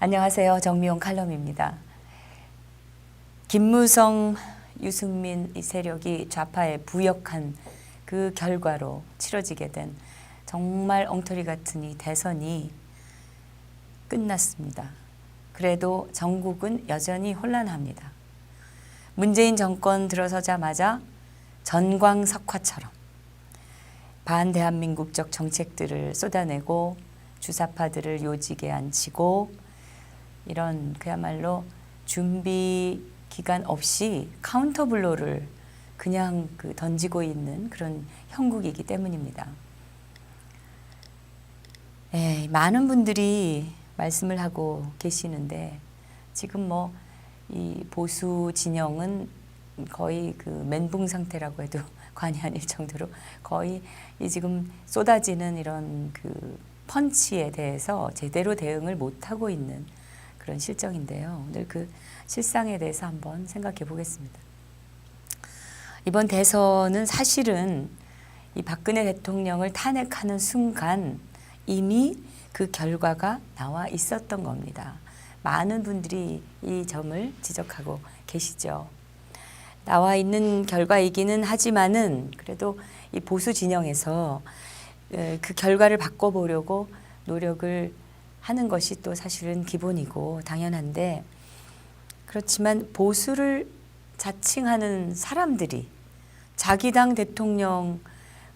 안녕하세요. 정미용 칼럼입니다. 김무성, 유승민 이 세력이 좌파에 부역한 그 결과로 치러지게 된 정말 엉터리 같은 이 대선이 끝났습니다. 그래도 전국은 여전히 혼란합니다. 문재인 정권 들어서자마자 전광석화처럼 반대한민국적 정책들을 쏟아내고 주사파들을 요직에 앉히고 이런 그야말로 준비 기간 없이 카운터 블로를 그냥 던지고 있는 그런 형국이기 때문입니다. 많은 분들이 말씀을 하고 계시는데 지금 뭐 이 보수 진영은 거의 그 멘붕 상태라고 해도 과언이 아닐 정도로 거의 이 지금 쏟아지는 이런 그 펀치에 대해서 제대로 대응을 못하고 있는 그런 실정인데요. 오늘 그 실상에 대해서 한번 생각해 보겠습니다. 이번 대선은 사실은 이 박근혜 대통령을 탄핵하는 순간 이미 그 결과가 나와 있었던 겁니다. 많은 분들이 이 점을 지적하고 계시죠. 나와 있는 결과이기는 하지만은 그래도 이 보수 진영에서 그 결과를 바꿔보려고 노력을 하는 것이 또 사실은 기본이고 당연한데, 그렇지만 보수를 자칭하는 사람들이 자기 당 대통령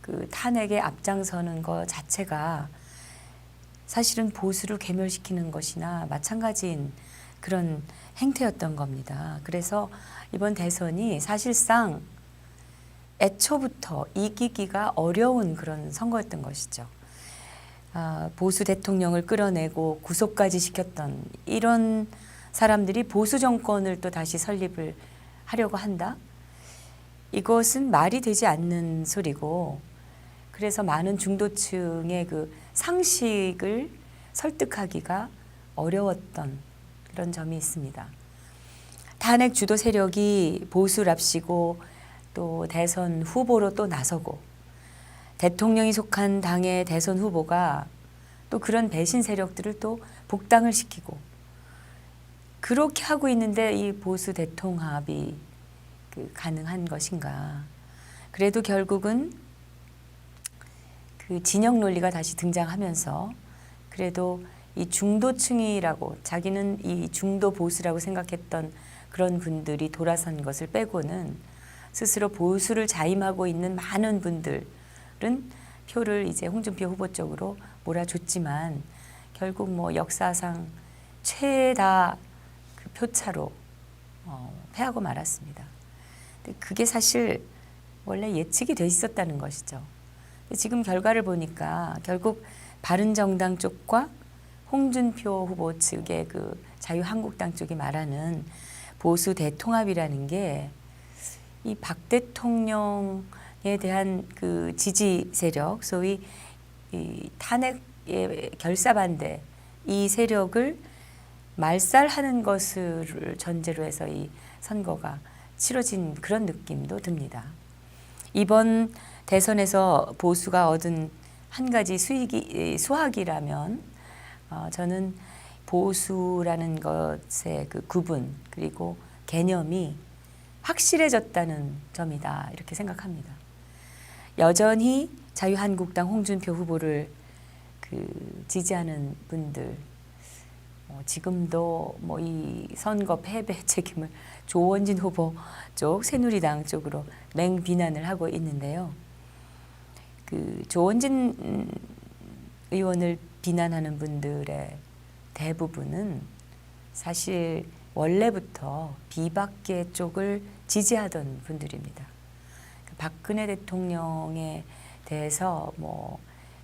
그 탄핵에 앞장서는 것 자체가 사실은 보수를 괴멸시키는 것이나 마찬가지인 그런 행태였던 겁니다. 그래서 이번 대선이 사실상 애초부터 이기기가 어려운 그런 선거였던 것이죠. 보수 대통령을 끌어내고 구속까지 시켰던 이런 사람들이 보수 정권을 또 다시 설립을 하려고 한다? 이것은 말이 되지 않는 소리고, 그래서 많은 중도층의 그 상식을 설득하기가 어려웠던 그런 점이 있습니다. 탄핵 주도 세력이 보수랍시고 또 대선 후보로 또 나서고, 대통령이 속한 당의 대선 후보가 또 그런 배신 세력들을 또 복당을 시키고, 그렇게 하고 있는데 이 보수 대통합이 가능한 것인가. 그래도 결국은 그 진영 논리가 다시 등장하면서 그래도 이 중도층이라고 자기는 이 중도 보수라고 생각했던 그런 분들이 돌아선 것을 빼고는 스스로 보수를 자임하고 있는 많은 분들은 표를 이제 홍준표 후보 쪽으로 몰아줬지만 결국 뭐 역사상 최다 그 표차로 패하고 말았습니다. 근데 그게 사실 원래 예측이 돼 있었다는 것이죠. 지금 결과를 보니까 결국 바른정당 쪽과 홍준표 후보 측의 그 자유한국당 쪽이 말하는 보수 대통합이라는 게 이 박 대통령에 대한 그 지지 세력, 소위 이 탄핵의 결사반대 이 세력을 말살하는 것을 전제로 해서 이 선거가 치러진 그런 느낌도 듭니다. 이번 대선에서 보수가 얻은 한 가지 수확이라면 저는 보수라는 것의 그 구분 그리고 개념이 확실해졌다는 점이다, 이렇게 생각합니다. 여전히 자유한국당 홍준표 후보를 지지하는 분들, 지금도 뭐 이 선거 패배 책임을 조원진 후보 쪽 새누리당 쪽으로 맹비난을 하고 있는데요. 그 조원진 의원을 비난하는 분들의 대부분은 사실 원래부터 비박계 쪽을 지지하던 분들입니다. 박근혜 대통령에 대해서 뭐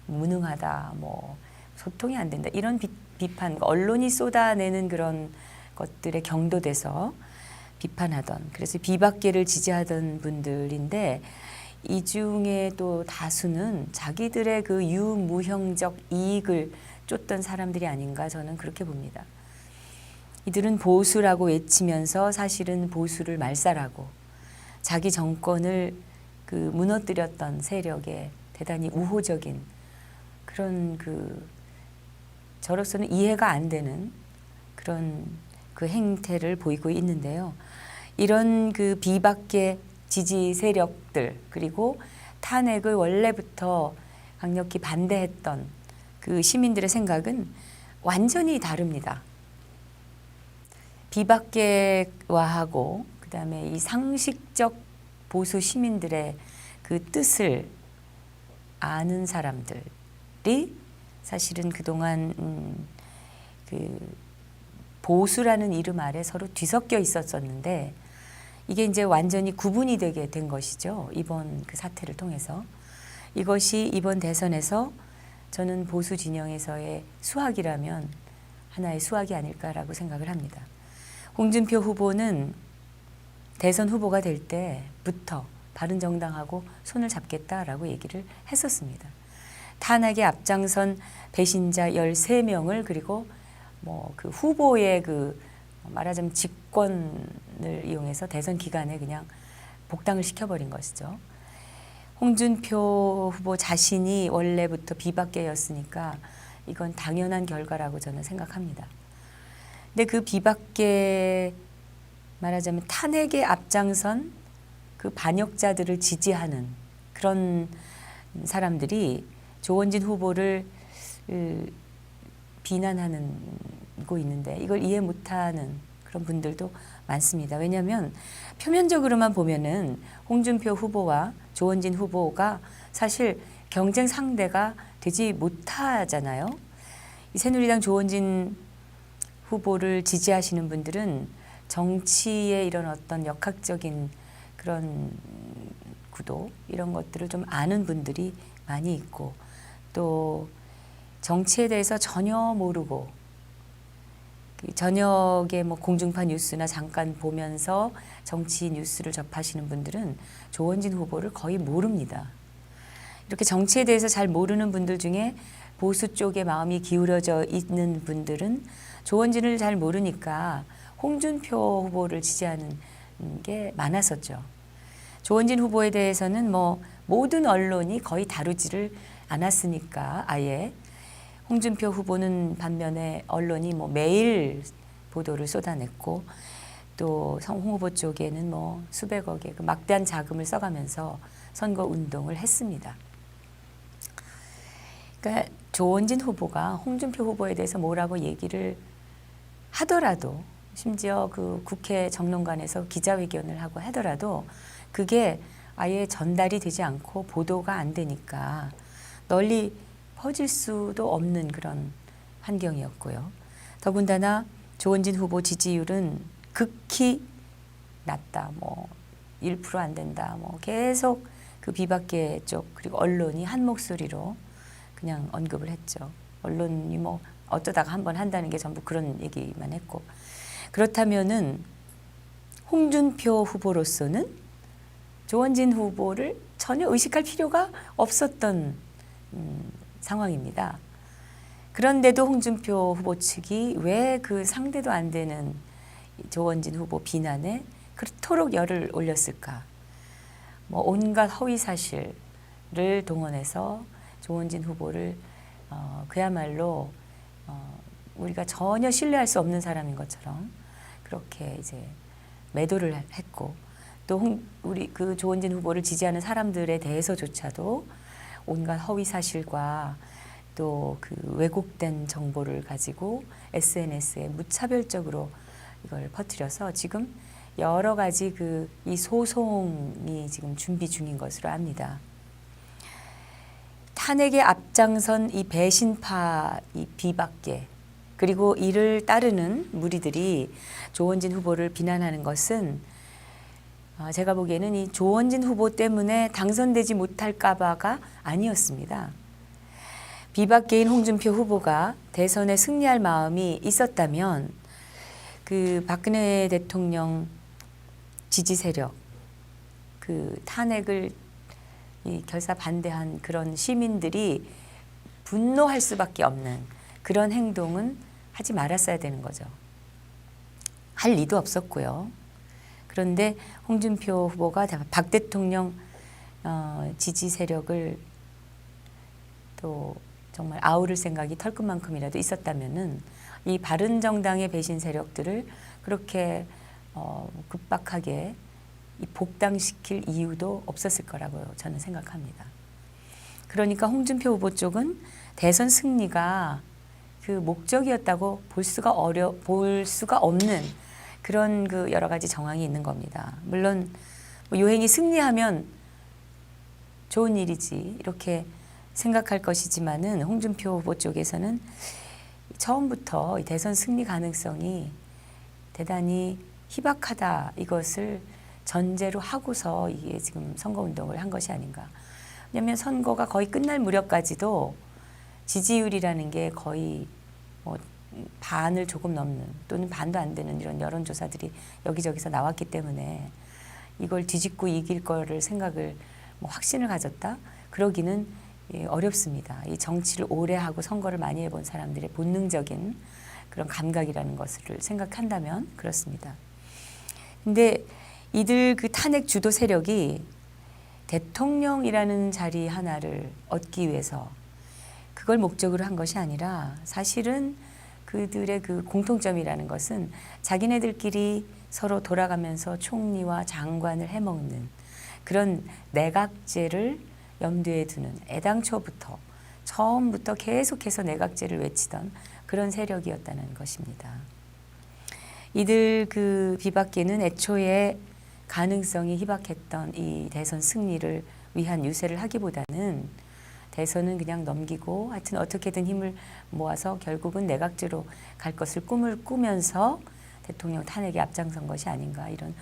무능하다, 뭐 소통이 안 된다, 이런 비판, 언론이 쏟아내는 그런 것들에 경도돼서 비판하던, 그래서 비박계를 지지하던 분들인데 이 중에 또 다수는 자기들의 그 유무형적 이익을 쫓던 사람들이 아닌가, 저는 그렇게 봅니다. 이들은 보수라고 외치면서 사실은 보수를 말살하고 자기 정권을 무너뜨렸던 세력에 대단히 우호적인 그런 저로서는 이해가 안 되는 그런 그 행태를 보이고 있는데요. 이런 그 비박계 지지 세력들 그리고 탄핵을 원래부터 강력히 반대했던 그 시민들의 생각은 완전히 다릅니다. 비박계화하고 그다음에 이 상식적 보수 시민들의 그 뜻을 아는 사람들이 사실은 그동안 그 보수라는 이름 아래 서로 뒤섞여 있었었는데 이게 이제 완전히 구분이 되게 된 것이죠. 이번 그 사태를 통해서. 이것이 이번 대선에서 저는 보수 진영에서의 수학이라면 하나의 수학이 아닐까라고 생각을 합니다. 홍준표 후보는 대선 후보가 될 때부터 바른정당하고 손을 잡겠다라고 얘기를 했었습니다. 탄핵에 앞장선 배신자 13명을 그리고 뭐 그 후보의 그 말하자면 직권을 이용해서 대선 기간에 그냥 복당을 시켜버린 것이죠. 홍준표 후보 자신이 원래부터 비박계였으니까 이건 당연한 결과라고 저는 생각합니다. 근데 그 비박계 말하자면 탄핵에 앞장선 그 반역자들을 지지하는 그런 사람들이 조원진 후보를 비난하고 있는데 이걸 이해 못하는 그런 분들도 많습니다. 왜냐하면 표면적으로만 보면은 홍준표 후보와 조원진 후보가 사실 경쟁 상대가 되지 못하잖아요. 이 새누리당 조원진 후보를 지지하시는 분들은 정치의 이런 어떤 역학적인 그런 구도 이런 것들을 좀 아는 분들이 많이 있고 또 정치에 대해서 전혀 모르고 저녁에 뭐 공중파 뉴스나 잠깐 보면서 정치 뉴스를 접하시는 분들은 조원진 후보를 거의 모릅니다. 이렇게 정치에 대해서 잘 모르는 분들 중에 보수 쪽에 마음이 기울어져 있는 분들은 조원진을 잘 모르니까 홍준표 후보를 지지하는 게 많았었죠. 조원진 후보에 대해서는 뭐 모든 언론이 거의 다루지를 않았으니까 아예 홍준표 후보는 반면에 언론이 뭐 매일 보도를 쏟아냈고 또 홍 후보 쪽에는 뭐 수백억의 그 막대한 자금을 써가면서 선거 운동을 했습니다. 그러니까 조원진 후보가 홍준표 후보에 대해서 뭐라고 얘기를 하더라도 심지어 그 국회 정론관에서 기자회견을 하고 하더라도 그게 아예 전달이 되지 않고 보도가 안 되니까 널리 퍼질 수도 없는 그런 환경이었고요. 더군다나 조원진 후보 지지율은 극히 낮다. 뭐 1% 안 된다. 뭐 계속 그 비박계 쪽 그리고 언론이 한 목소리로 그냥 언급을 했죠. 언론이 뭐 어쩌다가 한번 한다는 게 전부 그런 얘기만 했고 그렇다면은 홍준표 후보로서는 조원진 후보를 전혀 의식할 필요가 없었던 상황입니다. 그런데도 홍준표 후보 측이 왜 그 상대도 안 되는 조원진 후보 비난에 그토록 열을 올렸을까? 뭐 온갖 허위 사실을 동원해서 조원진 후보를 그야말로 우리가 전혀 신뢰할 수 없는 사람인 것처럼 그렇게 이제 매도를 했고 또 우리 그 조원진 후보를 지지하는 사람들에 대해서조차도 온갖 허위 사실과 또 그 왜곡된 정보를 가지고 SNS에 무차별적으로 이걸 퍼뜨려서 지금 여러 가지 그 이 소송이 지금 준비 중인 것으로 압니다. 탄핵에 앞장선 이 배신파 이 비박계 그리고 이를 따르는 무리들이 조원진 후보를 비난하는 것은 제가 보기에는 이 조원진 후보 때문에 당선되지 못할까 봐가 아니었습니다. 비박계인 홍준표 후보가 대선에 승리할 마음이 있었다면 그 박근혜 대통령 지지 세력, 그 탄핵을 결사 반대한 그런 시민들이 분노할 수밖에 없는 그런 행동은 하지 말았어야 되는 거죠. 할 리도 없었고요. 그런데 홍준표 후보가 박 대통령 지지 세력을 또 정말 아우를 생각이 털끝만큼이라도 있었다면은 이 바른정당의 배신 세력들을 그렇게 급박하게 이 복당시킬 이유도 없었을 거라고 저는 생각합니다. 그러니까 홍준표 후보 쪽은 대선 승리가 그 목적이었다고 볼 수가 없는 그런 그 여러 가지 정황이 있는 겁니다. 물론 뭐 요행이 승리하면 좋은 일이지 이렇게 생각할 것이지만은 홍준표 후보 쪽에서는 처음부터 이 대선 승리 가능성이 대단히 희박하다 이것을 전제로 하고서 이게 지금 선거운동을 한 것이 아닌가. 왜냐하면 선거가 거의 끝날 무렵까지도 지지율이라는 게 거의 뭐 반을 조금 넘는 또는 반도 안 되는 이런 여론조사들이 여기저기서 나왔기 때문에 이걸 뒤집고 이길 거를 생각을 뭐 확신을 가졌다? 그러기는 어렵습니다. 이 정치를 오래 하고 선거를 많이 해본 사람들의 본능적인 그런 감각이라는 것을 생각한다면 그렇습니다. 근데 이들 그 탄핵 주도 세력이 대통령이라는 자리 하나를 얻기 위해서 그걸 목적으로 한 것이 아니라 사실은 그들의 그 공통점이라는 것은 자기네들끼리 서로 돌아가면서 총리와 장관을 해먹는 그런 내각제를 염두에 두는 애당초부터 처음부터 계속해서 내각제를 외치던 그런 세력이었다는 것입니다. 이들 그 비박계는 애초에 가능성이 희박했던 이 대선 승리를 위한 유세를 하기보다는 대선은 그냥 넘기고 하여튼 어떻게든 힘을 모아서 결국은 내각제로 갈 것을 꿈을 꾸면서 대통령 탄핵에 앞장선 것이 아닌가 이런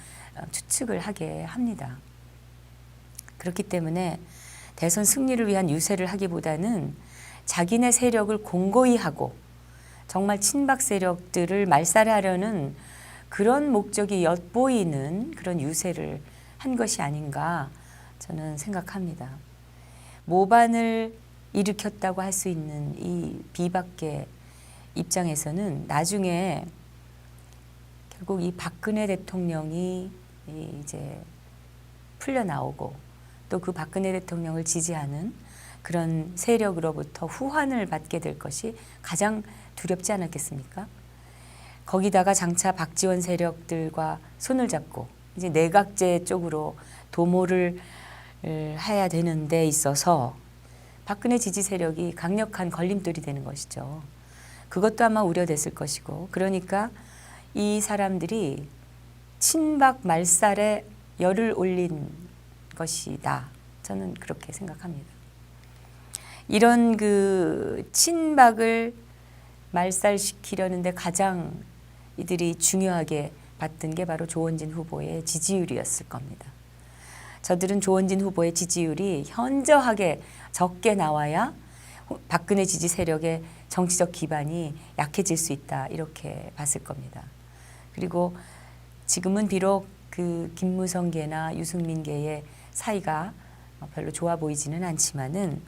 추측을 하게 합니다. 그렇기 때문에 대선 승리를 위한 유세를 하기보다는 자기네 세력을 공고히 하고 정말 친박 세력들을 말살하려는 그런 목적이 엿보이는 그런 유세를 한 것이 아닌가 저는 생각합니다. 모반을 일으켰다고 할 수 있는 이 비박계 입장에서는 나중에 결국 이 박근혜 대통령이 이제 풀려나오고 또 그 박근혜 대통령을 지지하는 그런 세력으로부터 후환을 받게 될 것이 가장 두렵지 않았겠습니까? 거기다가 장차 박지원 세력들과 손을 잡고 이제 내각제 쪽으로 도모를 해야 되는 데 있어서 박근혜 지지 세력이 강력한 걸림돌이 되는 것이죠. 그것도 아마 우려됐을 것이고 그러니까 이 사람들이 친박 말살에 열을 올린 것이다. 저는 그렇게 생각합니다. 이런 그 친박을 말살시키려는데 가장 이들이 중요하게 봤던 게 바로 조원진 후보의 지지율이었을 겁니다. 저들은 조원진 후보의 지지율이 현저하게 적게 나와야 박근혜 지지 세력의 정치적 기반이 약해질 수 있다 이렇게 봤을 겁니다. 그리고 지금은 비록 그 김무성계나 유승민계의 사이가 별로 좋아 보이지는 않지만은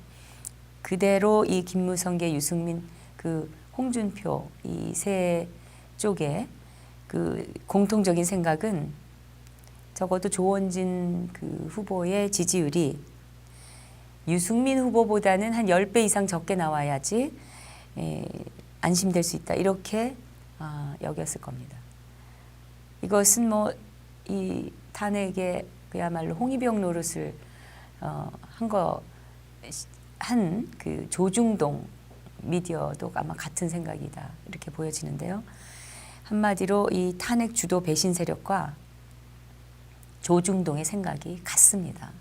그대로 이 김무성계, 유승민, 그 홍준표 이 세 쪽의 그 공통적인 생각은 적어도 조원진 그 후보의 지지율이 유승민 후보보다는 한 10배 이상 적게 나와야지 안심될 수 있다. 이렇게 여겼을 겁니다. 이것은 뭐 이 탄핵에 그야말로 홍위병 노릇을 한 그 조중동 미디어도 아마 같은 생각이다. 이렇게 보여지는데요. 한마디로 이 탄핵 주도 배신 세력과 조중동의 생각이 같습니다.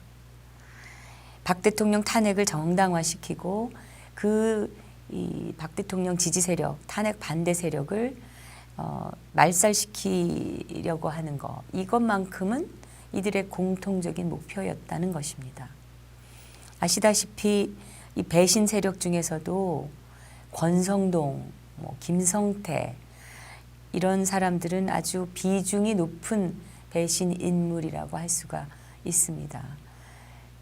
박 대통령 탄핵을 정당화시키고 그 이 박 대통령 지지 세력, 탄핵 반대 세력을 말살시키려고 하는 것 이것만큼은 이들의 공통적인 목표였다는 것입니다. 아시다시피 이 배신 세력 중에서도 권성동, 김성태 이런 사람들은 아주 비중이 높은 배신 인물이라고 할 수가 있습니다.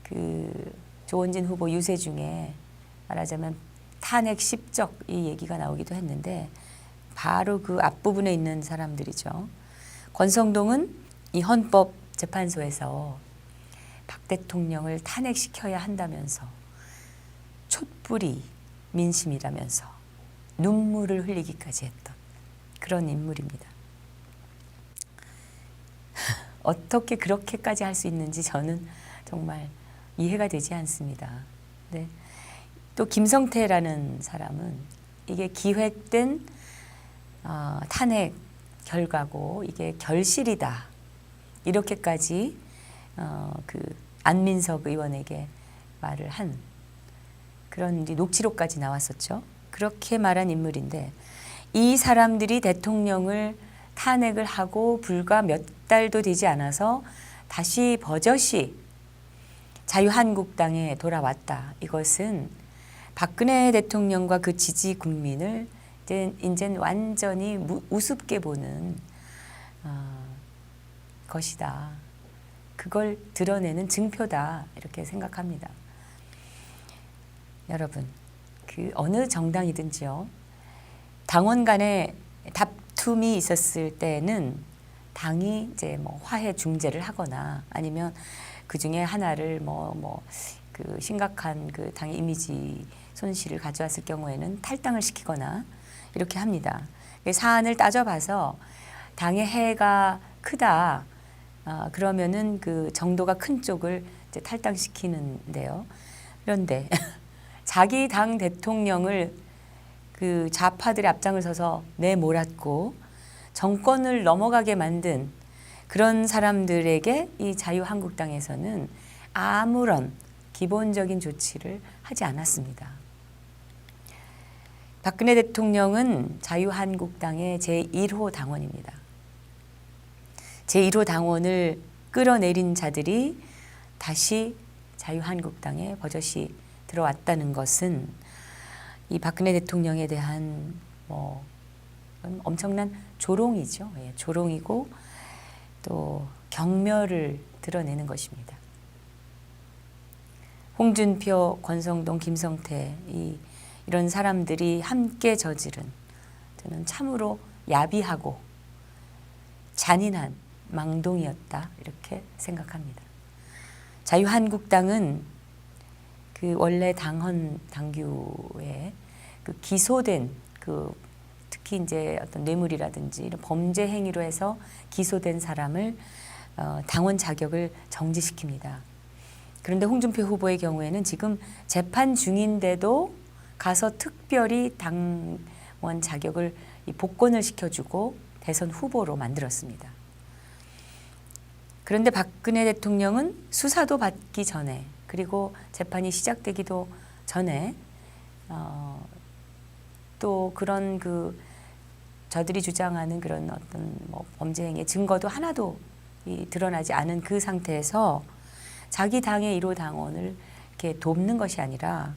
그 조원진 후보 유세 중에 말하자면 탄핵 십적 이 얘기가 나오기도 했는데 바로 그 앞부분에 있는 사람들이죠. 권성동은 이 헌법재판소에서 박 대통령을 탄핵시켜야 한다면서 촛불이 민심이라면서 눈물을 흘리기까지 했던 그런 인물입니다. 어떻게 그렇게까지 할 수 있는지 저는 정말 이해가 되지 않습니다. 네. 또 김성태라는 사람은 이게 기획된 탄핵 결과고 이게 결실이다. 이렇게까지 그 안민석 의원에게 말을 한 그런 녹취록까지 나왔었죠. 그렇게 말한 인물인데 이 사람들이 대통령을 탄핵을 하고 불과 몇 달도 되지 않아서 다시 버젓이 자유한국당에 돌아왔다. 이것은 박근혜 대통령과 그 지지 국민을 이젠 완전히 우습게 보는 것이다. 그걸 드러내는 증표다. 이렇게 생각합니다. 여러분, 그 어느 정당이든지요. 당원 간에 다툼이 있었을 때는 당이 이제 뭐 화해 중재를 하거나 아니면 그 중에 하나를 그 심각한 그 당의 이미지 손실을 가져왔을 경우에는 탈당을 시키거나 이렇게 합니다. 사안을 따져봐서 당의 해가 크다. 그러면은 그 정도가 큰 쪽을 이제 탈당시키는데요. 그런데 자기 당 대통령을 그 좌파들의 앞장을 서서 내몰았고 정권을 넘어가게 만든 그런 사람들에게 이 자유한국당에서는 아무런 기본적인 조치를 하지 않았습니다. 박근혜 대통령은 자유한국당의 제1호 당원입니다. 제1호 당원을 끌어내린 자들이 다시 자유한국당에 버젓이 들어왔다는 것은 이 박근혜 대통령에 대한 엄청난 조롱이죠. 예, 조롱이고 또 경멸을 드러내는 것입니다. 홍준표, 권성동, 김성태 이런 사람들이 함께 저지른 저는 참으로 야비하고 잔인한 망동이었다 이렇게 생각합니다. 자유한국당은 그 원래 당규에 그 기소된 그 특히 이제 어떤 뇌물이라든지 이런 범죄 행위로 해서 기소된 사람을 당원 자격을 정지시킵니다. 그런데 홍준표 후보의 경우에는 지금 재판 중인데도 가서 특별히 당원 자격을 복권을 시켜주고 대선 후보로 만들었습니다. 그런데 박근혜 대통령은 수사도 받기 전에 그리고 재판이 시작되기도 전에 또 그런 저들이 주장하는 그런 어떤 범죄 행위의 증거도 하나도 드러나지 않은 그 상태에서 자기 당의 1호 당원을 이렇게 돕는 것이 아니라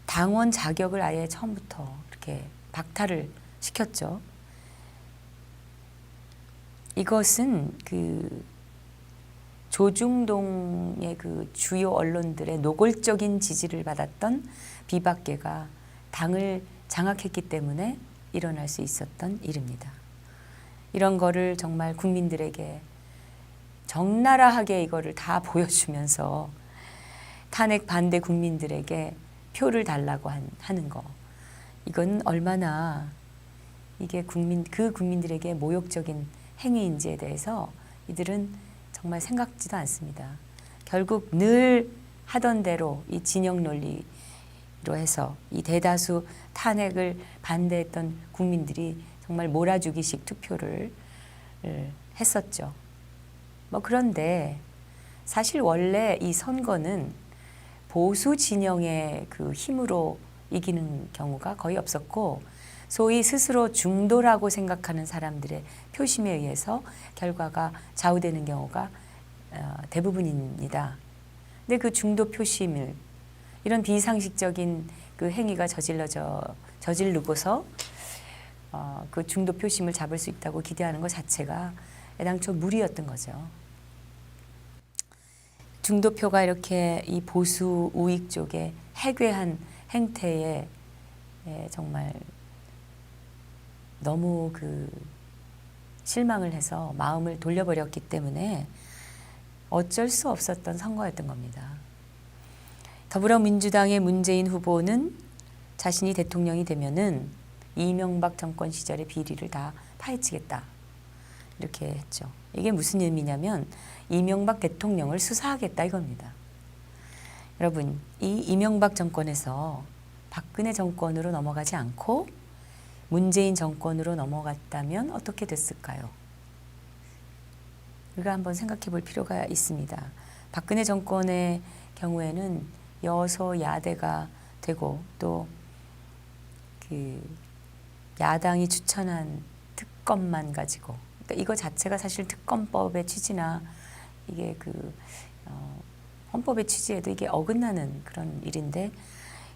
당원 자격을 아예 처음부터 이렇게 박탈을 시켰죠. 이것은 그 조중동의 그 주요 언론들의 노골적인 지지를 받았던 비박계가 당을 장악했기 때문에 일어날 수 있었던 일입니다. 이런 거를 정말 국민들에게 적나라하게 이거를 다 보여주면서 탄핵 반대 국민들에게 표를 달라고 하는 거. 이건 얼마나 이게 그 국민들에게 모욕적인 행위인지에 대해서 이들은 정말 생각지도 않습니다. 결국 늘 하던 대로 이 진영 논리로 해서 이 대다수 탄핵을 반대했던 국민들이 정말 몰아주기식 투표를 했었죠. 그런데 사실 원래 이 선거는 보수 진영의 그 힘으로 이기는 경우가 거의 없었고 소위 스스로 중도라고 생각하는 사람들의 표심에 의해서 결과가 좌우되는 경우가 대부분입니다. 근데 그 중도 표심을 이런 비상식적인 그 행위가 저지르고서 그 중도 표심을 잡을 수 있다고 기대하는 것 자체가 애당초 무리였던 거죠. 중도표가 이렇게 이 보수 우익 쪽에 해괴한 행태에 정말 너무 실망을 해서 마음을 돌려버렸기 때문에 어쩔 수 없었던 선거였던 겁니다. 더불어민주당의 문재인 후보는 자신이 대통령이 되면은 이명박 정권 시절의 비리를 다 파헤치겠다. 이렇게 했죠. 이게 무슨 의미냐면 이명박 대통령을 수사하겠다 이겁니다. 여러분, 이 이명박 정권에서 박근혜 정권으로 넘어가지 않고 문재인 정권으로 넘어갔다면 어떻게 됐을까요? 우리가 한번 생각해 볼 필요가 있습니다. 박근혜 정권의 경우에는 여소야대가 되고 또 그 야당이 추천한 특검만 가지고, 그러니까 이거 자체가 사실 특검법의 취지나 이게 헌법의 취지에도 이게 어긋나는 그런 일인데,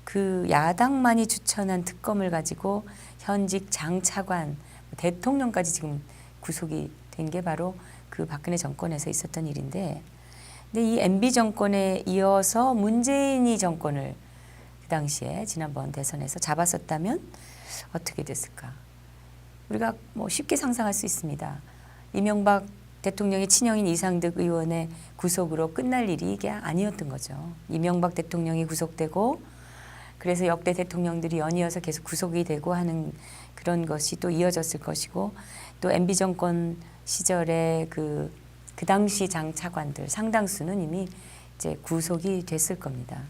그 야당만이 추천한 특검을 가지고 현직 장차관, 대통령까지 지금 구속이 된 게 바로 그 박근혜 정권에서 있었던 일인데, 근데 이 MB 정권에 이어서 문재인이 정권을 그 당시에 지난번 대선에서 잡았었다면 어떻게 됐을까? 우리가 뭐 쉽게 상상할 수 있습니다. 이명박 대통령의 친형인 이상득 의원의 구속으로 끝날 일이 이게 아니었던 거죠. 이명박 대통령이 구속되고 그래서 역대 대통령들이 연이어서 계속 구속이 되고 하는 그런 것이 또 이어졌을 것이고, 또 MB 정권 시절에 그 당시 장차관들 상당수는 이미 이제 구속이 됐을 겁니다.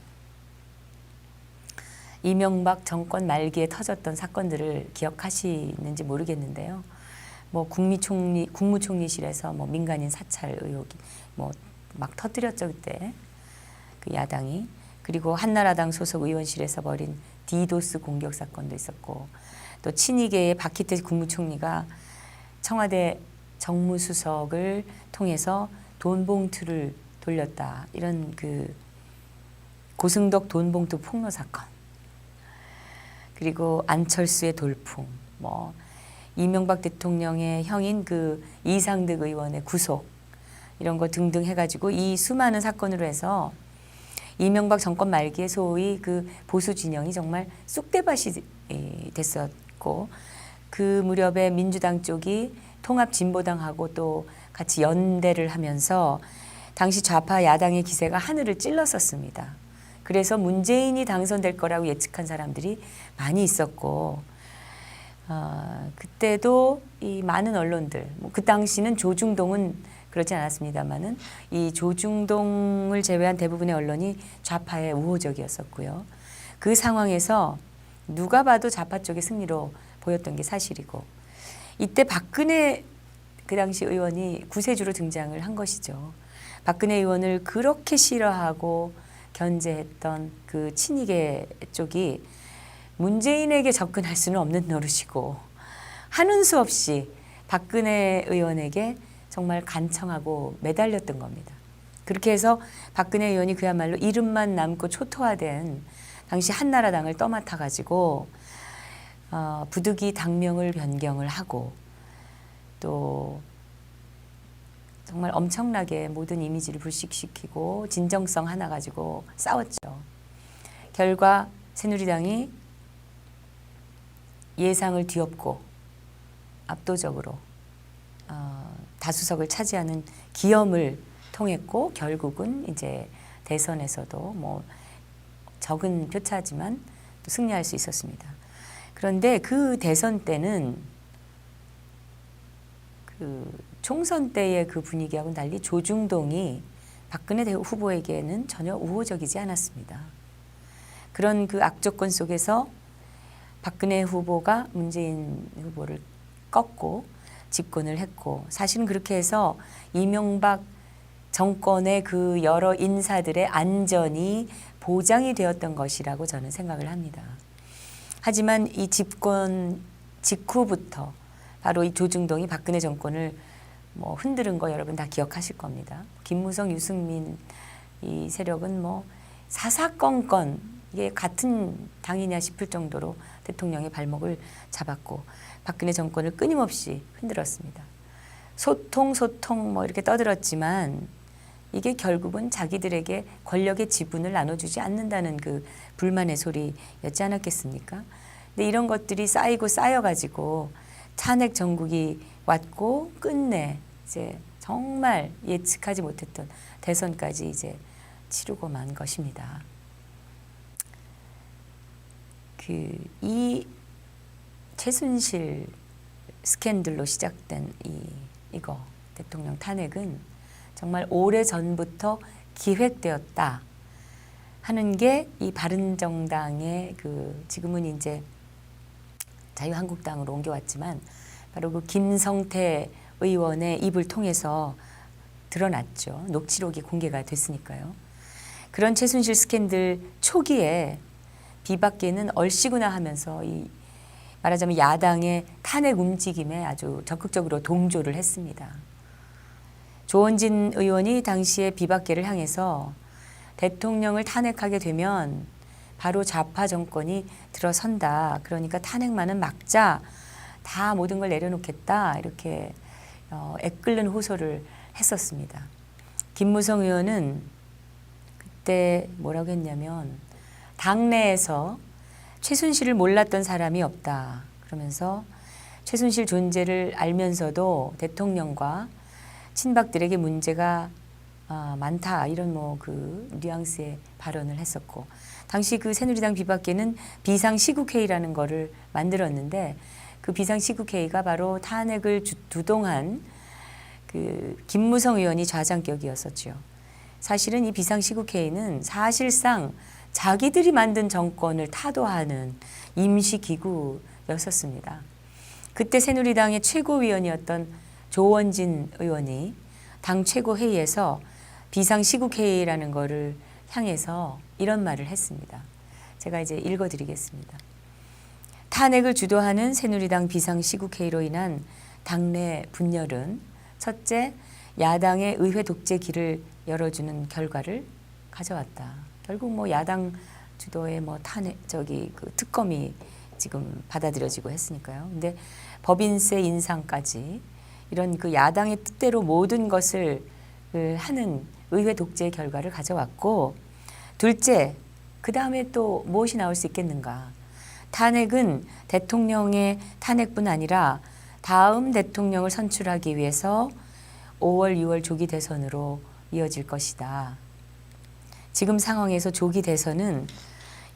이명박 정권 말기에 터졌던 사건들을 기억하시는지 모르겠는데요. 뭐 국무총리실에서 뭐 민간인 사찰 의혹이 뭐 막 터뜨렸죠 그때 그 야당이. 그리고 한나라당 소속 의원실에서 벌인 디도스 공격 사건도 있었고, 또 친이계의 박희태 국무총리가 청와대 정무수석을 통해서 돈 봉투를 돌렸다, 이런 그 고승덕 돈 봉투 폭로 사건, 그리고 안철수의 돌풍, 뭐 이명박 대통령의 형인 그 이상득 의원의 구속, 이런 거 등등 해가지고 이 수많은 사건으로 해서 이명박 정권 말기에 소위 그 보수 진영이 정말 쑥대밭이 됐었고, 그 무렵에 민주당 쪽이 통합 진보당하고 또 같이 연대를 하면서 당시 좌파 야당의 기세가 하늘을 찔렀었습니다. 그래서 문재인이 당선될 거라고 예측한 사람들이 많이 있었고, 그때도 이 많은 언론들, 그 당시는 조중동은 그렇지 않았습니다만은 이 조중동을 제외한 대부분의 언론이 좌파에 우호적이었었고요. 그 상황에서 누가 봐도 좌파 쪽의 승리로 보였던 게 사실이고, 이때 박근혜 그 당시 의원이 구세주로 등장을 한 것이죠. 박근혜 의원을 그렇게 싫어하고 견제했던 그 친이계 쪽이 문재인에게 접근할 수는 없는 노릇이고, 하는 수 없이 박근혜 의원에게 정말 간청하고 매달렸던 겁니다. 그렇게 해서 박근혜 의원이 그야말로 이름만 남고 초토화된 당시 한나라당을 떠맡아 가지고 부득이 당명을 변경을 하고, 또 정말 엄청나게 모든 이미지를 불식시키고 진정성 하나 가지고 싸웠죠. 결과 새누리당이 예상을 뒤엎고 압도적으로 다수석을 차지하는 기염을 통했고, 결국은 이제 대선에서도 뭐 적은 표차지만 또 승리할 수 있었습니다. 그런데 그 대선 때는 그 총선 때의 그 분위기하고는 달리 조중동이 박근혜 후보에게는 전혀 우호적이지 않았습니다. 그런 그 악조건 속에서 박근혜 후보가 문재인 후보를 꺾고 집권을 했고, 사실은 그렇게 해서 이명박 정권의 그 여러 인사들의 안전이 보장이 되었던 것이라고 저는 생각을 합니다. 하지만 이 집권 직후부터 바로 이 조중동이 박근혜 정권을 뭐 흔드는 거 여러분 다 기억하실 겁니다. 김무성, 유승민 이 세력은 뭐 사사건건 이게 같은 당이냐 싶을 정도로 대통령의 발목을 잡았고 박근혜 정권을 끊임없이 흔들었습니다. 소통 뭐 이렇게 떠들었지만 이게 결국은 자기들에게 권력의 지분을 나눠주지 않는다는 그 불만의 소리였지 않았겠습니까? 근데 이런 것들이 쌓이고 쌓여가지고 탄핵 정국이 왔고 끝내 이제 정말 예측하지 못했던 대선까지 이제 치르고 만 것입니다. 이 최순실 스캔들로 시작된 이거 대통령 탄핵은 정말 오래 전부터 기획되었다 하는 게 이 바른정당의 지금은 이제 자유한국당으로 옮겨왔지만 바로 그 김성태 의원의 입을 통해서 드러났죠. 녹취록이 공개가 됐으니까요. 그런 최순실 스캔들 초기에 비박계는 얼씨구나 하면서 말하자면 야당의 탄핵 움직임에 아주 적극적으로 동조를 했습니다. 조원진 의원이 당시에 비박계를 향해서 대통령을 탄핵하게 되면 바로 좌파 정권이 들어선다. 그러니까 탄핵만은 막자. 다 모든 걸 내려놓겠다. 이렇게 애끓는 호소를 했었습니다. 김무성 의원은 그때 뭐라고 했냐면 당내에서 최순실을 몰랐던 사람이 없다. 그러면서 최순실 존재를 알면서도 대통령과 친박들에게 문제가 많다. 이런 뉘앙스의 발언을 했었고 당시 그 새누리당 비박계는 비상시국회의라는 거를 만들었는데 그 비상시국회의가 바로 탄핵을 주동한 김무성 의원이 좌장격이었었죠. 사실은 이 비상시국회의는 사실상 자기들이 만든 정권을 타도하는 임시기구였었습니다. 그때 새누리당의 최고위원이었던 조원진 의원이 당 최고회의에서 비상시국회의라는 거를 향해서 이런 말을 했습니다. 제가 이제 읽어드리겠습니다. 탄핵을 주도하는 새누리당 비상시국회의로 인한 당내 분열은 첫째, 야당의 의회 독재 길을 열어주는 결과를 가져왔다. 결국 야당 주도의 탄핵 특검이 지금 받아들여지고 했으니까요. 근데 법인세 인상까지 이런 야당의 뜻대로 모든 것을 하는 의회 독재의 결과를 가져왔고, 둘째, 그 다음에 또 무엇이 나올 수 있겠는가? 탄핵은 대통령의 탄핵뿐 아니라 다음 대통령을 선출하기 위해서 5월, 6월 조기 대선으로 이어질 것이다. 지금 상황에서 조기 대선은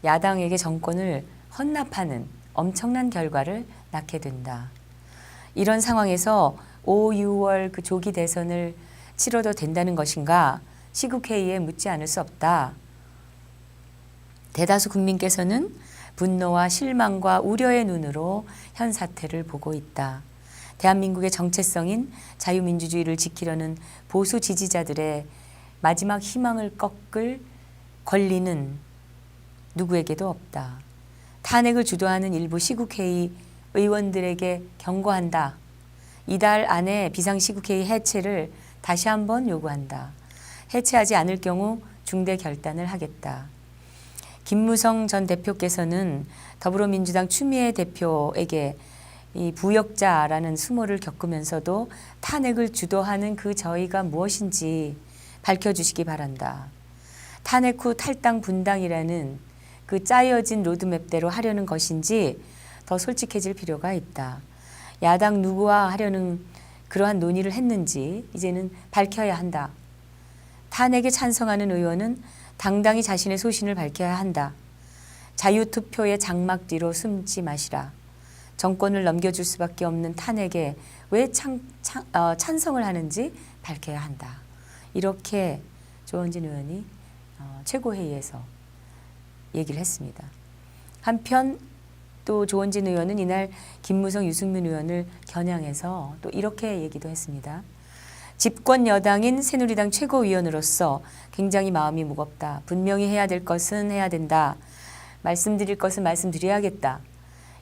야당에게 정권을 헌납하는 엄청난 결과를 낳게 된다. 이런 상황에서 5, 6월 그 조기 대선을 치러도 된다는 것인가? 시국회의에 묻지 않을 수 없다. 대다수 국민께서는 분노와 실망과 우려의 눈으로 현 사태를 보고 있다. 대한민국의 정체성인 자유민주주의를 지키려는 보수 지지자들의 마지막 희망을 꺾을 권리는 누구에게도 없다. 탄핵을 주도하는 일부 시국회의 의원들에게 경고한다. 이달 안에 비상시국회의 해체를 다시 한번 요구한다. 해체하지 않을 경우 중대 결단을 하겠다. 김무성 전 대표께서는 더불어민주당 추미애 대표에게 이 부역자라는 수모를 겪으면서도 탄핵을 주도하는 그 저희가 무엇인지 밝혀주시기 바란다. 탄핵 후 탈당 분당이라는 그 짜여진 로드맵대로 하려는 것인지 더 솔직해질 필요가 있다. 야당 누구와 하려는 그러한 논의를 했는지 이제는 밝혀야 한다. 탄핵에 찬성하는 의원은 당당히 자신의 소신을 밝혀야 한다. 자유투표의 장막 뒤로 숨지 마시라. 정권을 넘겨줄 수밖에 없는 탄핵에 왜 찬성을 하는지 밝혀야 한다. 이렇게 조원진 의원이 최고회의에서 얘기를 했습니다. 한편 또 조원진 의원은 이날 김무성, 유승민 의원을 겨냥해서 또 이렇게 얘기도 했습니다. 집권 여당인 새누리당 최고위원으로서 굉장히 마음이 무겁다. 분명히 해야 될 것은 해야 된다. 말씀드릴 것은 말씀드려야겠다.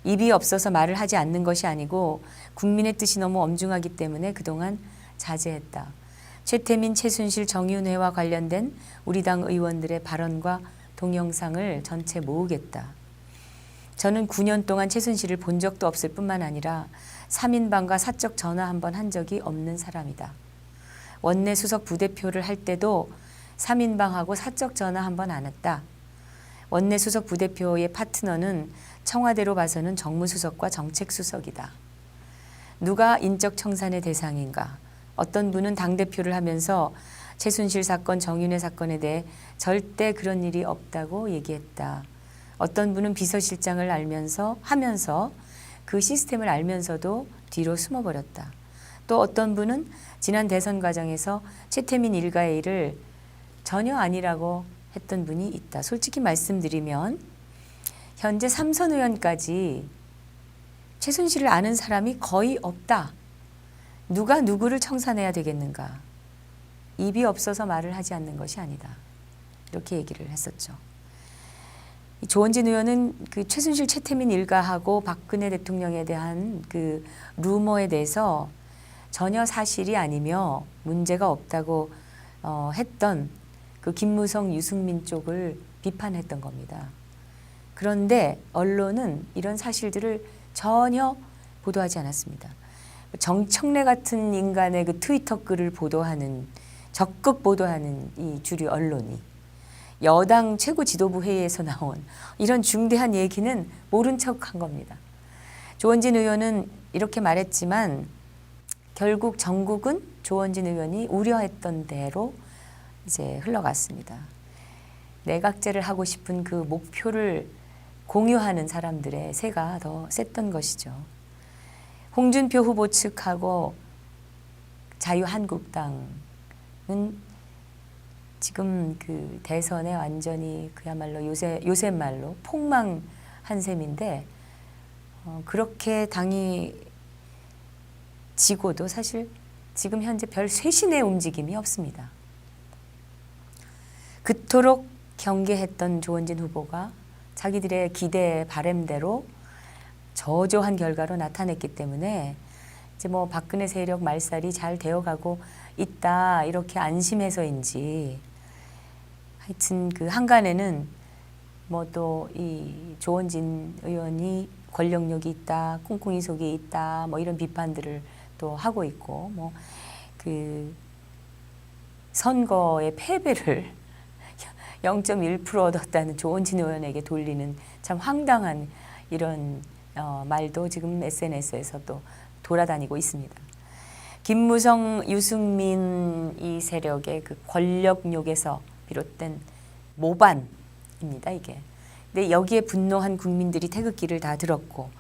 입이 없어서 말을 하지 않는 것이 아니고 국민의 뜻이 너무 엄중하기 때문에 그동안 자제했다. 최태민, 최순실, 정윤회와 관련된 우리 당 의원들의 발언과 동영상을 전체 모으겠다. 저는 9년 동안 최순실을 본 적도 없을 뿐만 아니라 3인방과 사적 전화 한 번 한 적이 없는 사람이다. 원내 수석 부대표를 할 때도 3인방하고 사적 전화 한 번 안 했다. 원내 수석 부대표의 파트너는 청와대로 봐서는 정무수석과 정책수석이다. 누가 인적 청산의 대상인가? 어떤 분은 당대표를 하면서 최순실 사건, 정윤회 사건에 대해 절대 그런 일이 없다고 얘기했다. 어떤 분은 비서실장을 하면서 그 시스템을 알면서도 뒤로 숨어버렸다. 또 어떤 분은 지난 대선 과정에서 최태민 일가의 일을 전혀 아니라고 했던 분이 있다. 솔직히 말씀드리면 현재 삼선 의원까지 최순실을 아는 사람이 거의 없다. 누가 누구를 청산해야 되겠는가. 입이 없어서 말을 하지 않는 것이 아니다. 이렇게 얘기를 했었죠. 조원진 의원은 그 최순실 최태민 일가하고 박근혜 대통령에 대한 그 루머에 대해서 전혀 사실이 아니며 문제가 없다고 했던 그 김무성 유승민 쪽을 비판했던 겁니다. 그런데 언론은 이런 사실들을 전혀 보도하지 않았습니다. 정청래 같은 인간의 그 트위터 글을 보도하는, 적극 보도하는 이 주류 언론이 여당 최고 지도부 회의에서 나온 이런 중대한 얘기는 모른 척한 겁니다. 조원진 의원은 이렇게 말했지만 결국 전국은 조원진 의원이 우려했던 대로 이제 흘러갔습니다. 내각제를 하고 싶은 그 목표를 공유하는 사람들의 세가 더 셌던 것이죠. 홍준표 후보 측하고 자유한국당은 지금 그 대선에 완전히 그야말로 요새 말로 폭망한 셈인데 그렇게 당이 지고도 사실 지금 현재 별 쇄신의 움직임이 없습니다. 그토록 경계했던 조원진 후보가 자기들의 기대 바램대로 저조한 결과로 나타냈기 때문에 이제 뭐 박근혜 세력 말살이 잘 되어가고 있다 이렇게 안심해서인지 하여튼 그 한간에는 뭐 또 이 조원진 의원이 권력력이 있다, 꿍꿍이 속에 있다, 뭐 이런 비판들을 또 하고 있고 뭐 그 선거의 패배를 0.1% 얻었다는 조원진 의원에게 돌리는 참 황당한 이런 말도 지금 SNS에서 또 돌아다니고 있습니다. 김무성, 유승민 이 세력의 그 권력욕에서 비롯된 모반입니다, 이게. 근데 여기에 분노한 국민들이 태극기를 다 들었고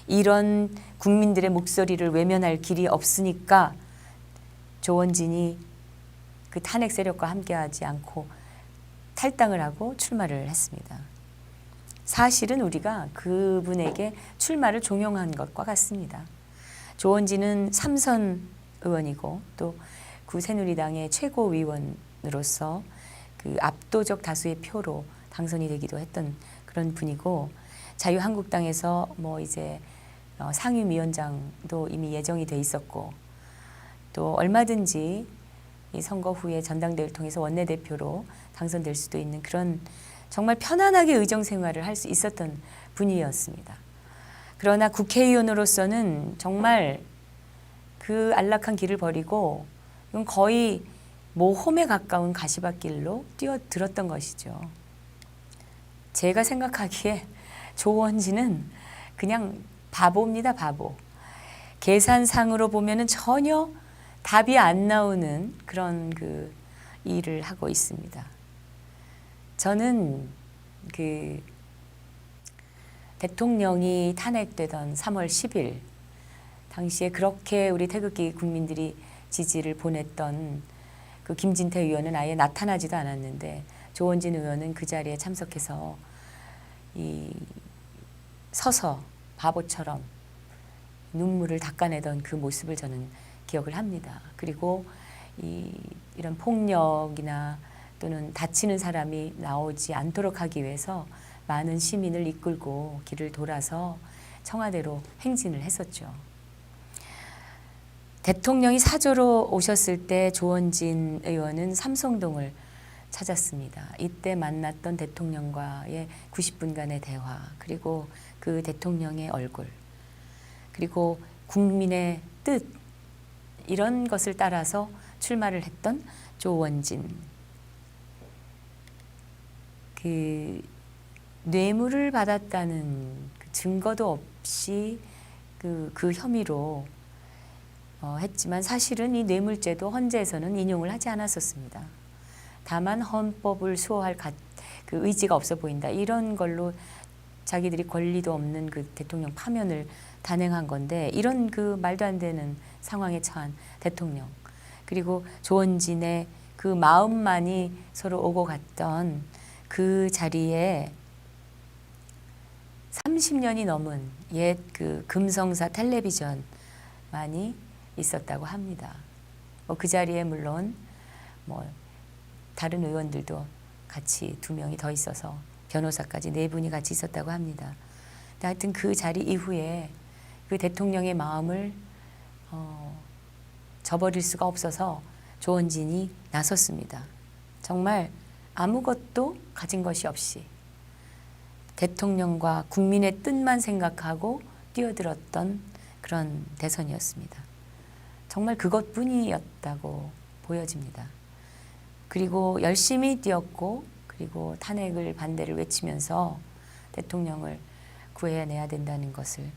이런 국민들의 목소리를 외면할 길이 없으니까 조원진이 그 탄핵 세력과 함께하지 않고 탈당을 하고 출마를 했습니다. 사실은 우리가 그분에게 출마를 종용한 것과 같습니다. 조원진은 삼선 의원이고 또 새누리당의 최고위원으로서 그 압도적 다수의 표로 당선이 되기도 했던 그런 분이고 자유한국당에서 뭐 이제 상임위원장도 이미 예정이 돼 있었고 또 얼마든지 이 선거 후에 전당대회를 통해서 원내대표로 당선될 수도 있는 그런 정말 편안하게 의정 생활을 할 수 있었던 분이었습니다. 그러나 국회의원으로서는 정말 그 안락한 길을 버리고 이건 거의 모험에 가까운 가시밭길로 뛰어들었던 것이죠. 제가 생각하기에 조원진은 그냥 바보입니다, 바보. 계산상으로 보면은 전혀 답이 안 나오는 그런 그 일을 하고 있습니다. 저는 그 대통령이 탄핵되던 3월 10일 당시에 그렇게 우리 태극기 국민들이 지지를 보냈던 그 김진태 의원은 아예 나타나지도 않았는데 조원진 의원은 그 자리에 참석해서 서서 바보처럼 눈물을 닦아내던 그 모습을 저는 기억을 합니다. 그리고 이런 폭력이나 또는 다치는 사람이 나오지 않도록 하기 위해서 많은 시민을 이끌고 길을 돌아서 청와대로 행진을 했었죠. 대통령이 사저로 오셨을 때 조원진 의원은 삼성동을 찾았습니다. 이때 만났던 대통령과의 90분간의 대화, 그리고 그 대통령의 얼굴, 그리고 국민의 뜻, 이런 것을 따라서 출마를 했던 조원진. 그 뇌물을 받았다는 그 증거도 없이 그 혐의로 했지만 사실은 이 뇌물죄도 헌재에서는 인용을 하지 않았었습니다. 다만 헌법을 수호할 그 의지가 없어 보인다. 이런 걸로 자기들이 권리도 없는 그 대통령 파면을 단행한 건데 이런 그 말도 안 되는 상황에 처한 대통령 그리고 조원진의 그 마음만이 서로 오고 갔던 그 자리에 30년이 넘은 옛 그 금성사 텔레비전만이 있었다고 합니다. 그 자리에 물론 뭐 다른 의원들도 같이 2명이 더 있어서 변호사까지 4분이 같이 있었다고 합니다. 근데 하여튼 그 자리 이후에 그 대통령의 마음을 저버릴 수가 없어서 조원진이 나섰습니다. 정말 아무것도 가진 것이 없이 대통령과 국민의 뜻만 생각하고 뛰어들었던 그런 대선이었습니다. 정말 그것뿐이었다고 보여집니다. 그리고 열심히 뛰었고 그리고 탄핵을 반대를 외치면서 대통령을 구해내야 된다는 것을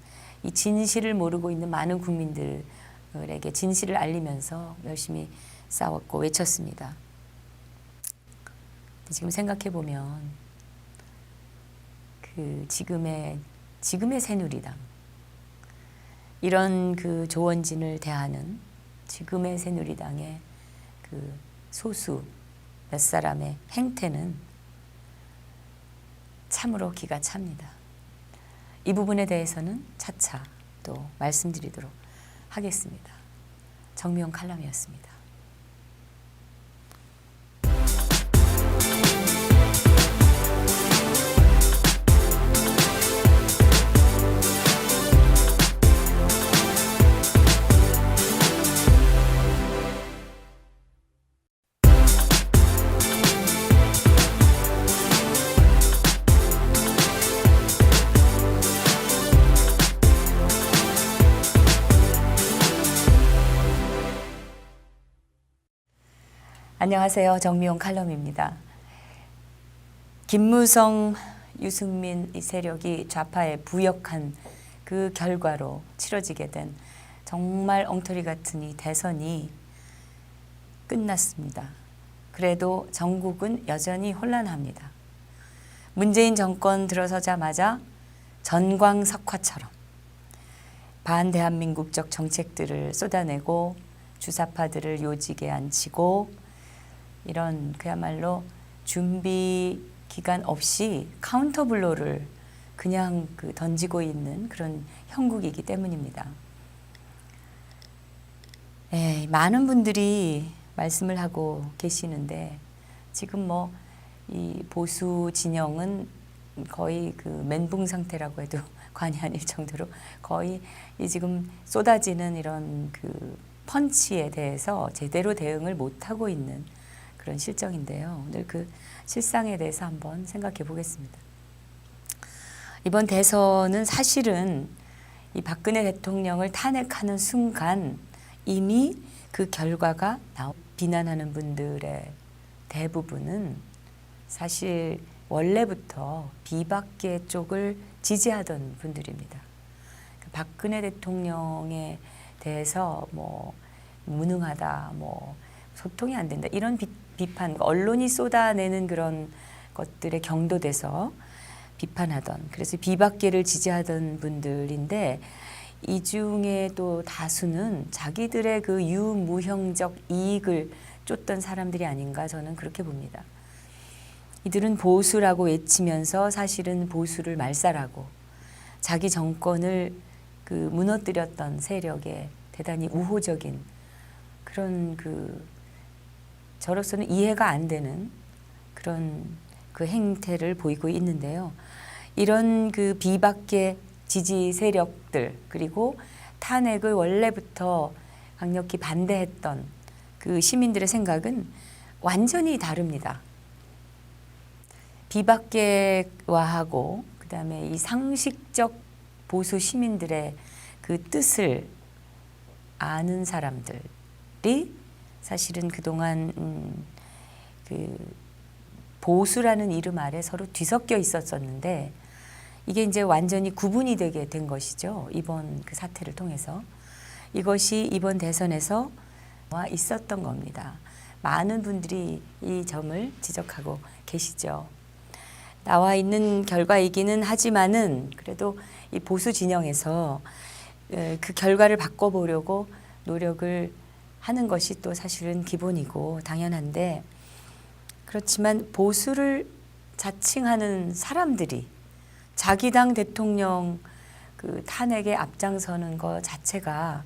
이 진실을 모르고 있는 많은 국민들에게 진실을 알리면서 열심히 싸웠고 외쳤습니다. 지금 생각해 보면 그 지금의 새누리당 이런 그 조원진을 대하는 지금의 새누리당의 그 소수 몇 사람의 행태는 참으로 기가 찹니다. 이 부분에 대해서는 차차 또 말씀드리도록 하겠습니다. 정미용 칼럼이었습니다. 안녕하세요. 정미용 칼럼입니다. 김무성, 유승민 이 세력이 좌파에 부역한 그 결과로 치러지게 된 정말 엉터리 같은 이 대선이 끝났습니다. 그래도 전국은 여전히 혼란합니다. 문재인 정권 들어서자마자 전광석화처럼 반대한민국적 정책들을 쏟아내고 주사파들을 요직에 앉히고 이런 그야말로 준비 기간 없이 카운터 블로를 그냥 던지고 있는 그런 형국이기 때문입니다. 많은 분들이 말씀을 하고 계시는데 지금 뭐 이 보수 진영은 거의 그 멘붕 상태라고 해도 과언이 아닐 정도로 거의 이 지금 쏟아지는 이런 그 펀치에 대해서 제대로 대응을 못하고 있는 그런 실정인데요. 오늘 그 실상에 대해서 한번 생각해 보겠습니다. 이번 대선은 사실은 이 박근혜 대통령을 탄핵하는 순간 이미 그 결과가 비난하는 분들의 대부분은 사실 원래부터 비박계 쪽을 지지하던 분들입니다. 박근혜 대통령에 대해서 뭐 무능하다, 뭐 소통이 안 된다 이런 비판, 언론이 쏟아내는 그런 것들에 경도돼서 비판하던, 그래서 비박계를 지지하던 분들인데 이 중에 또 다수는 자기들의 그 유무형적 이익을 쫓던 사람들이 아닌가 저는 그렇게 봅니다. 이들은 보수라고 외치면서 사실은 보수를 말살하고 자기 정권을 그 무너뜨렸던 세력에 대단히 우호적인 그런 저로서는 이해가 안 되는 그런 그 행태를 보이고 있는데요. 이런 그 비박계 지지 세력들 그리고 탄핵을 원래부터 강력히 반대했던 그 시민들의 생각은 완전히 다릅니다. 비박계화하고 그다음에 이 상식적 보수 시민들의 그 뜻을 아는 사람들이 사실은 그동안 그 보수라는 이름 아래 서로 뒤섞여 있었었는데 이게 이제 완전히 구분이 되게 된 것이죠. 이번 그 사태를 통해서. 이것이 이번 대선에서 있었던 겁니다. 많은 분들이 이 점을 지적하고 계시죠. 나와 있는 결과이기는 하지만은 그래도 이 보수 진영에서 그 결과를 바꿔보려고 노력을 하는 것이 또 사실은 기본이고 당연한데, 그렇지만 보수를 자칭하는 사람들이 자기 당 대통령 그 탄핵에 앞장서는 것 자체가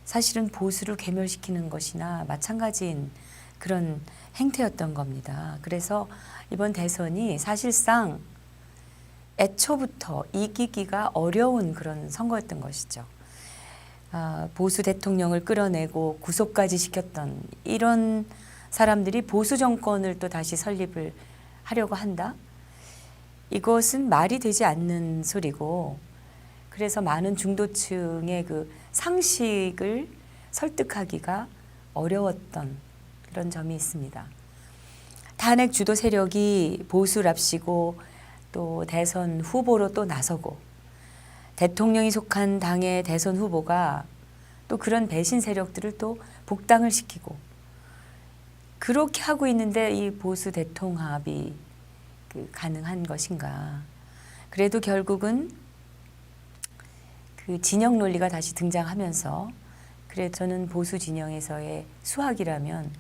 사실은 보수를 괴멸시키는 것이나 마찬가지인 그런 행태였던 겁니다. 그래서 이번 대선이 사실상 애초부터 이기기가 어려운 그런 선거였던 것이죠. 보수 대통령을 끌어내고 구속까지 시켰던 이런 사람들이 보수 정권을 또 다시 설립을 하려고 한다? 이것은 말이 되지 않는 소리고, 그래서 많은 중도층의 그 상식을 설득하기가 어려웠던 그런 점이 있습니다. 탄핵 주도 세력이 보수랍시고 또 대선 후보로 또 나서고, 대통령이 속한 당의 대선 후보가 또 그런 배신 세력들을 또 복당을 시키고, 그렇게 하고 있는데 이 보수 대통합이 가능한 것인가. 그래도 결국은 그 진영 논리가 다시 등장하면서, 그래 저는 보수 진영에서의 수학이라면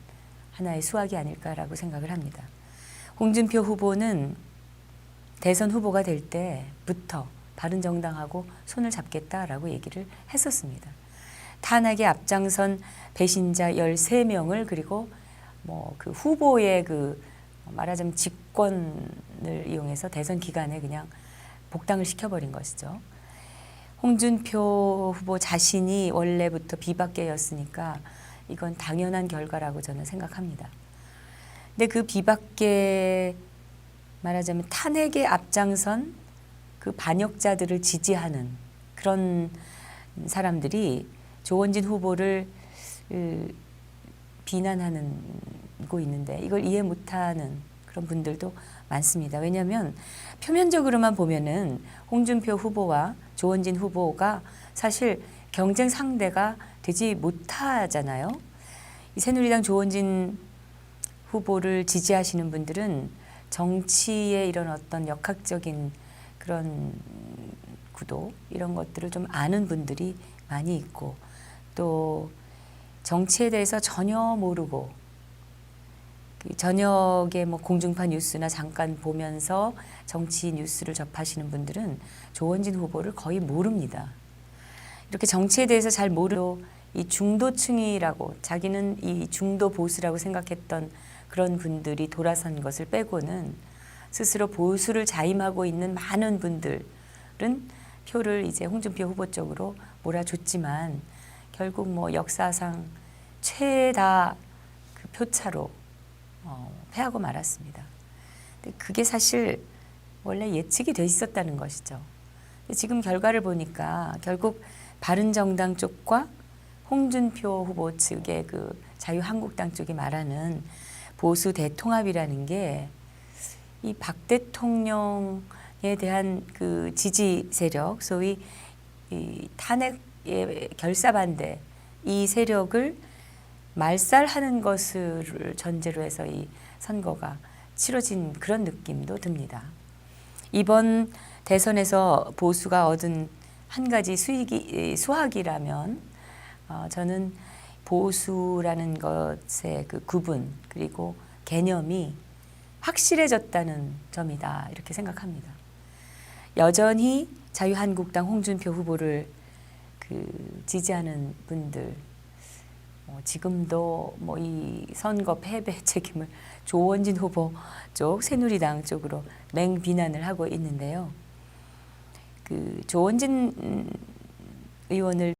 하나의 수학이 아닐까라고 생각을 합니다. 홍준표 후보는 대선 후보가 될 때부터 바른정당하고 손을 잡겠다라고 얘기를 했었습니다. 탄핵에 앞장선 배신자 13명을, 그리고 뭐 그 후보의 그 말하자면 직권을 이용해서 대선 기간에 그냥 복당을 시켜버린 것이죠. 홍준표 후보 자신이 원래부터 비박계였으니까 이건 당연한 결과라고 저는 생각합니다. 근데 그 비박계, 말하자면 탄핵에 앞장선 그 반역자들을 지지하는 그런 사람들이 조원진 후보를 비난하고 있는데, 이걸 이해 못하는 그런 분들도 많습니다. 왜냐하면 표면적으로만 보면은 홍준표 후보와 조원진 후보가 사실 경쟁 상대가 되지 못하잖아요. 이 새누리당 조원진 후보를 지지하시는 분들은 정치의 이런 어떤 역학적인 그런 구도, 이런 것들을 좀 아는 분들이 많이 있고, 또 정치에 대해서 전혀 모르고 저녁에 뭐 공중파 뉴스나 잠깐 보면서 정치 뉴스를 접하시는 분들은 조원진 후보를 거의 모릅니다. 이렇게 정치에 대해서 잘 모르고 이 중도층이라고, 자기는 이 중도 보수라고 생각했던 그런 분들이 돌아선 것을 빼고는 스스로 보수를 자임하고 있는 많은 분들은 표를 이제 홍준표 후보 쪽으로 몰아줬지만, 결국 뭐 역사상 최다 그 표차로 패하고 말았습니다. 근데 그게 사실 원래 예측이 돼 있었다는 것이죠. 지금 결과를 보니까 결국 바른정당 쪽과 홍준표 후보 측의 그 자유한국당 쪽이 말하는 보수 대통합이라는 게 이 박 대통령에 대한 그 지지 세력, 소위 이 탄핵의 결사반대, 이 세력을 말살하는 것을 전제로 해서 이 선거가 치러진 그런 느낌도 듭니다. 이번 대선에서 보수가 얻은 한 가지 수학이라면 저는 보수라는 것의 그 구분, 그리고 개념이 확실해졌다는 점이다, 이렇게 생각합니다. 여전히 자유한국당 홍준표 후보를 그 지지하는 분들, 지금도 뭐 이 선거 패배 책임을 조원진 후보 쪽, 새누리당 쪽으로 맹비난을 하고 있는데요. 그 조원진 의원을